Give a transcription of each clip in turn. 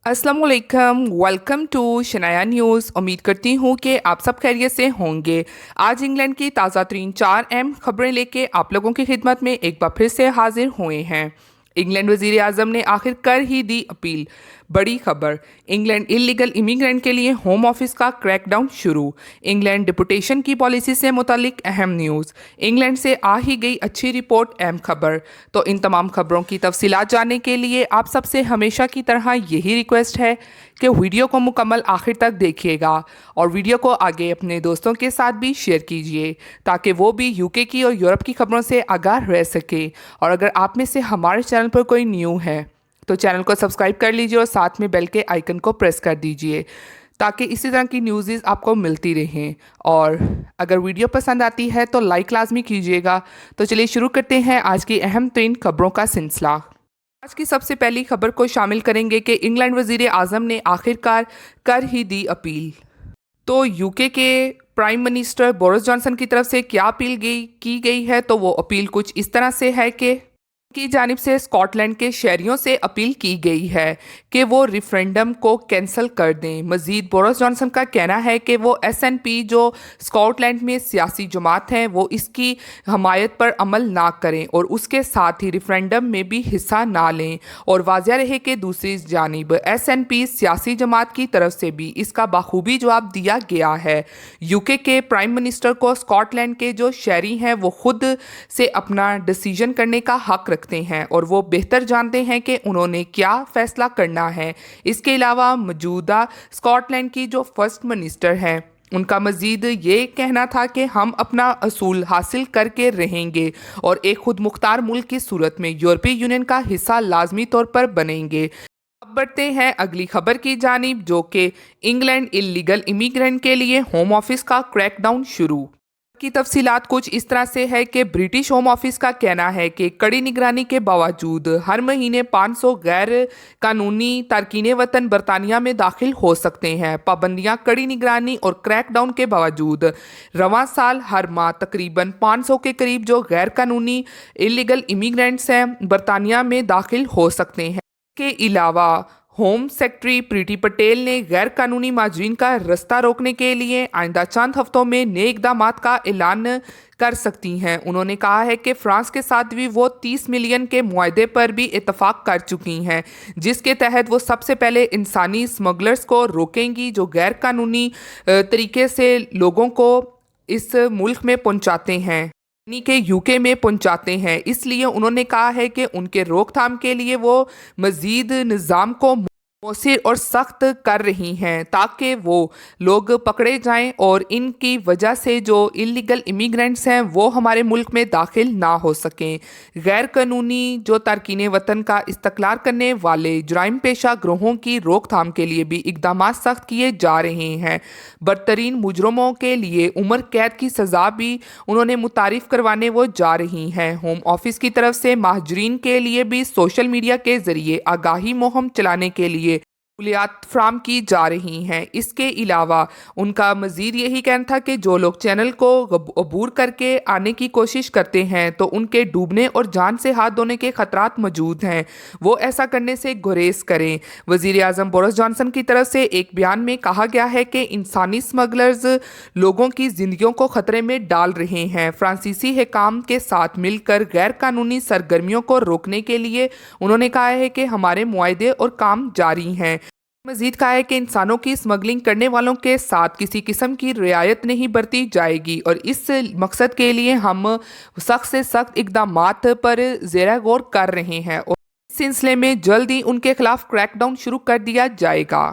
अस्सलाम वालेकुम, welcome to Shanaya news. उम्मीद करती हूँ कि आप सब खैरियत से होंगे। आज इंग्लैंड की ताज़ा तरीन 4 अहम खबरें लेके आप लोगों की खिदमत में एक बार फिर से हाजिर हुए हैं। इंग्लैंड वज़ीर आज़म ने आखिर कर ही दी अपील। बड़ी खबर, इंग्लैंड इलीगल इमिग्रेंट के लिए होम ऑफिस का क्रैकडाउन शुरू। इंग्लैंड डिपोटेशन की पॉलिसी से मुतालिक अहम न्यूज़। इंग्लैंड से आ ही गई अच्छी रिपोर्ट, अहम खबर। तो इन तमाम खबरों की तफसीलात जानने के लिए आप सबसे हमेशा की तरह यही रिक्वेस्ट है कि वीडियो को मुकम्मल आखिर तक देखिएगा और वीडियो को आगे अपने दोस्तों के साथ भी शेयर कीजिए ताकि वो भी यूके की और यूरोप की खबरों से आगाह रह सके। और अगर आप में से हमारे चैनल पर कोई न्यू है तो चैनल को सब्सक्राइब कर लीजिए और साथ में बेल के आइकन को प्रेस कर दीजिए ताकि इसी तरह की न्यूज़ आपको मिलती रहें। और अगर वीडियो पसंद आती है तो लाइक लाजमी कीजिएगा। तो चलिए शुरू करते हैं आज की अहम तीन खबरों का सिलसिला। आज की सबसे पहली खबर को शामिल करेंगे कि इंग्लैंड वज़ीर आज़म ने आखिरकार कर ही दी अपील। तो यूके के प्राइम मिनिस्टर बोरिस जॉनसन की तरफ से क्या अपील की गई है, तो वो अपील कुछ इस तरह से है कि की जानिब से स्कॉटलैंड के शहरियों से अपील की गई है कि वो रेफरेंडम को कैंसिल कर दें। मज़ीद बोरिस जॉनसन का कहना है कि वो एसएनपी जो स्कॉटलैंड में सियासी जमात हैं वो इसकी हमायत पर अमल ना करें और उसके साथ ही रेफरेंडम में भी हिस्सा ना लें। और वाज़ेह रहे कि दूसरी जानिब एसएनपी सियासी जमात की तरफ से भी इसका बाखूबी जवाब दिया गया है। यूके के प्राइम मिनिस्टर को स्कॉटलैंड के जो शहरी हैं वो खुद से अपना डिसीजन करने का हक रखते हैं और वो बेहतर जानते हैं कि उन्होंने क्या फैसला करना है। इसके अलावा मौजूदा स्कॉटलैंड की जो फर्स्ट मिनिस्टर हैं उनका मज़ीद ये कहना था कि हम अपना असूल हासिल करके रहेंगे और एक खुद मुख्तार मुल्क की सूरत में यूरोपीय यूनियन का हिस्सा लाजमी तौर पर बनेंगे। अब बढ़ते हैं अगली खबर की जानिब, जो कि इंग्लैंड इलीगल इमिग्रेंट के लिए होम ऑफिस का क्रैकडाउन शुरू की तफसीलात कुछ इस तरह से है कि ब्रिटिश होम ऑफिस का कहना है कि कड़ी निगरानी के बावजूद हर महीने 500 गैर कानूनी तारकीन वतन बरतानिया में दाखिल हो सकते हैं। पाबंदियां, कड़ी निगरानी और क्रैकडाउन के बावजूद रवां साल हर माह तकरीबन 500 के करीब जो गैर कानूनी इलीगल इमिग्रेंट्स हैं बरतानिया में दाखिल हो सकते हैं। के अलावा होम सेक्रेटरी प्रीति पटेल ने गैर कानूनी माजरीन का रास्ता रोकने के लिए आइंदा चंद हफ्तों में नए इक़दाम का ऐलान कर सकती हैं। उन्होंने कहा है कि फ्रांस के साथ भी वो 30 मिलियन के मुआहदे पर भी इतफाक कर चुकी हैं जिसके तहत वो सबसे पहले इंसानी स्मगलर्स को रोकेंगी जो गैर कानूनी तरीके से लोगों को इस मुल्क में पहुंचाते हैं, यानी कि यूके में पहुंचाते हैं। इसलिए उन्होंने कहा है कि उनके रोकथाम के लिए वो मज़ीद निज़ाम को मौसर और सख्त कर रही हैं ताकि वो लोग पकड़े जाएं और इनकी वजह से जो इलीगल इमिग्रेंट्स हैं वो हमारे मुल्क में दाखिल ना हो सकें। गैर कानूनी जो तारकीन वतन का इस्तकलाल करने वाले जुराइम पेशा ग्रोहों की रोकथाम के लिए भी इकदाम सख्त किए जा रहे हैं। बदतरीन मुजरमों के लिए उम्र कैद की सज़ा भी उन्होंने मुतारिफ करवाने वो जा रही हैं। होम ऑफिस की तरफ से महाजरीन के लिए भी सोशल मीडिया के ज़रिए आगाही मुहिम चलाने के लिए सहूलियात फ्राहम की जा रही हैं। इसके अलावा उनका मज़ीद यही कहना था कि जो लोग चैनल को अबूर करके आने की कोशिश करते हैं तो उनके डूबने और जान से हाथ धोने के खतरात मौजूद हैं, वो ऐसा करने से गुरेज करें। वज़ीर आज़म बोरिस जॉनसन की तरफ से एक बयान में कहा गया है कि इंसानी स्मगलर्स लोगों की ज़िंदगियों को ख़तरे में डाल रहे हैं। फ्रांसीसी हुकाम के साथ मिलकर गैर कानूनी सरगर्मियों को रोकने के लिए उन्होंने कहा है कि हमारे मुआहदे और काम जारी हैं। मजीद कहा है कि इंसानों की स्मगलिंग करने वालों के साथ किसी किस्म की रियायत नहीं बरती जाएगी और इस मकसद के लिए हम सख्त से सख्त इकदाम पर ज़ेरा गौर कर रहे हैं और इस सिलसिले में जल्द ही उनके खिलाफ क्रैकडाउन शुरू कर दिया जाएगा।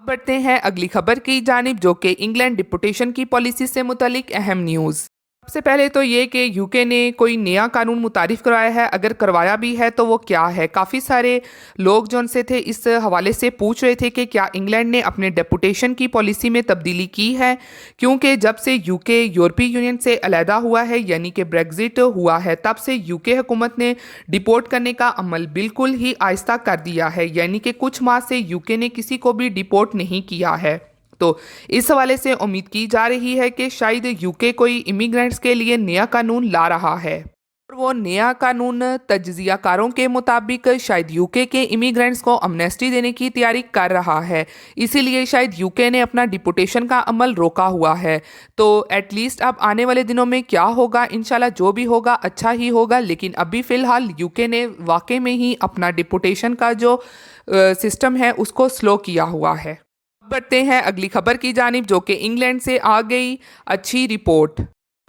बढ़ते हैं अगली खबर की जानिब, जो कि इंग्लैंड डिपोटेशन की पॉलिसी से मुतालिक अहम न्यूज़। सबसे पहले तो ये कि यूके ने कोई नया कानून मुतारिफ करवाया है, अगर करवाया भी है तो वो क्या है। काफ़ी सारे लोग जो उनसे थे इस हवाले से पूछ रहे थे कि क्या इंग्लैंड ने अपने डेपुटेशन की पॉलिसी में तब्दीली की है, क्योंकि जब से यूके यूरोपीय यूनियन से अलहदा हुआ है यानी कि ब्रेग्जिट हुआ है तब से यूके हुकूमत ने डिपोर्ट करने का अमल बिल्कुल ही आहिस्ता कर दिया है, यानी कि कुछ माह से यूके ने किसी को भी डिपोर्ट नहीं किया है। तो इस हवाले से उम्मीद की जा रही है कि शायद यूके कोई इमिग्रेंट्स के लिए नया कानून ला रहा है। और वो नया कानून तज्जिया कारों के मुताबिक शायद यूके के इमिग्रेंट्स को अमनेस्टी देने की तैयारी कर रहा है, इसीलिए शायद यूके ने अपना डिपोटेशन का अमल रोका हुआ है। तो एटलीस्ट अब आने वाले दिनों में क्या होगा, इंशाल्लाह जो भी होगा अच्छा ही होगा, लेकिन अभी फ़िलहाल यूके ने वाकई में ही अपना डिपोटेशन का जो सिस्टम है उसको स्लो किया हुआ है। बढ़ते हैं अगली खबर की जानिब, जो कि इंग्लैंड से आ गई अच्छी रिपोर्ट।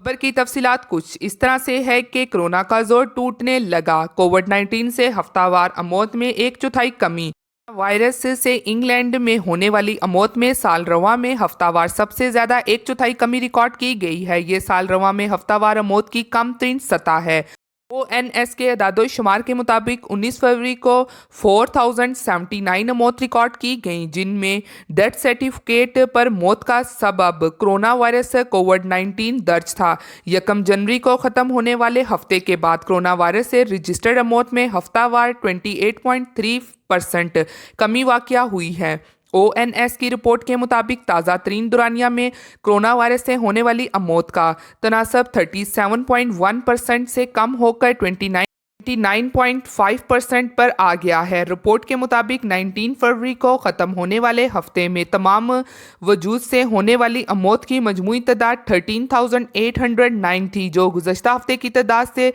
खबर की तफसीलात कुछ इस तरह से है कि कोरोना का जोर टूटने लगा। कोविड-19 से हफ्तावार अमौत में 1/4 कमी। वायरस से इंग्लैंड में होने वाली अमौत में साल रवा में हफ्तावार सबसे ज्यादा 1/4 कमी रिकॉर्ड की गई है। ये साल रवा में हफ्तावार अमौत की कम तरीन सतह है। ONS के अदाद-ओ-शुमार के मुताबिक 19 फरवरी को 4079 मौत रिकॉर्ड की गई, जिनमें डेथ सर्टिफिकेट पर मौत का सबब कोरोना वायरस कोविड-19 दर्ज था। 1 जनवरी को ख़त्म होने वाले हफ्ते के बाद कोरोना वायरस से रजिस्टर्ड मौत में हफ्तावार 28.3% कमी वाक़या हुई है। ONS की रिपोर्ट के मुताबिक ताज़ा तरीन दुरानिया में कोरोना वायरस से होने वाली मौत का तनासब 37.1% से कम होकर 29.5% पर आ गया है। रिपोर्ट के मुताबिक 19 फरवरी को ख़त्म होने वाले हफ्ते में तमाम वजूद से होने वाली मौत की मजमूई तादाद 13,809 थी, जो गुज़श्ता हफ्ते की तादाद से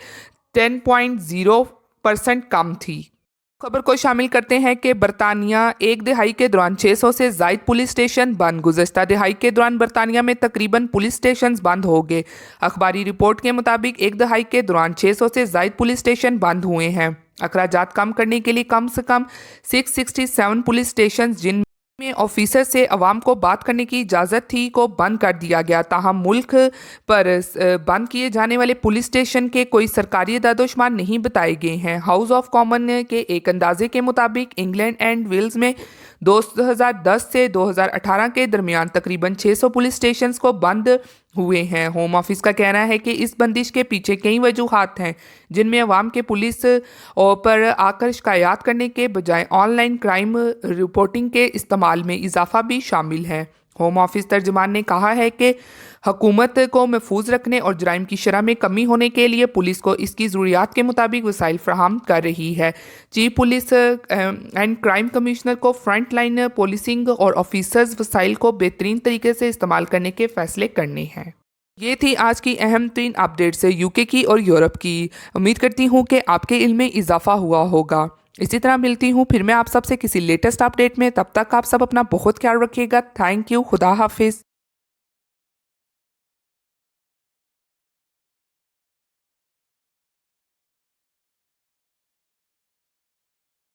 10.0% कम थी। खबर को शामिल करते हैं कि बरतानिया एक दिहाई के दौरान 600 से ज़ायद पुलिस स्टेशन बंद। गुज़श्ता दिहाई के दौरान बरतानिया में तकरीबन पुलिस स्टेशन बंद हो गए। अखबारी रिपोर्ट के मुताबिक एक दिहाई के दौरान 600 से ज़ायद पुलिस स्टेशन बंद हुए हैं। अखराजात कम करने के लिए कम से कम 667 पुलिस स्टेशन जिन में ऑफिसर से अवाम को बात करने की इजाज़त थी को बंद कर दिया गया। ताहम मुल्क पर बंद किए जाने वाले पुलिस स्टेशन के कोई सरकारी अदाद-ओ-शुमार नहीं बताए गए हैं। हाउस ऑफ कॉमन के एक अंदाजे के मुताबिक इंग्लैंड एंड वेल्स में 2010 से 2018 के दरमियान तकरीबन 600 पुलिस स्टेशन को बंद हुए हैं। होम ऑफिस का कहना है कि इस बंदिश के पीछे कई वजूहात हैं, जिनमें अवाम के पुलिस पर आकर शिकायत करने के बजाय ऑनलाइन क्राइम रिपोर्टिंग के इस्तेमाल में इजाफा भी शामिल है। होम ऑफिस तर्जुमान ने कहा है कि हुकूमत को महफूज रखने और जराइम की शरह में कमी होने के लिए पुलिस को इसकी ज़रूरियात के मुताबिक वसाइल फराहम कर रही है। Chief police and crime commissioner को फ्रंट लाइन पुलिसिंग और ऑफिसर्स वसाइल को बेहतरीन तरीके से इस्तेमाल करने के फैसले करने हैं। ये थी आज की अहम तीन अपडेट से यूके की और यूरोप की। उम्मीद करती हूँ कि आपके इल्म में इजाफा हुआ होगा। इसी तरह मिलती हूँ फिर मैं आप सबसे किसी लेटेस्ट अपडेट में। तब तक आप सब अपना बहुत ख्याल रखिएगा। Thank you. खुदा हाफिज़।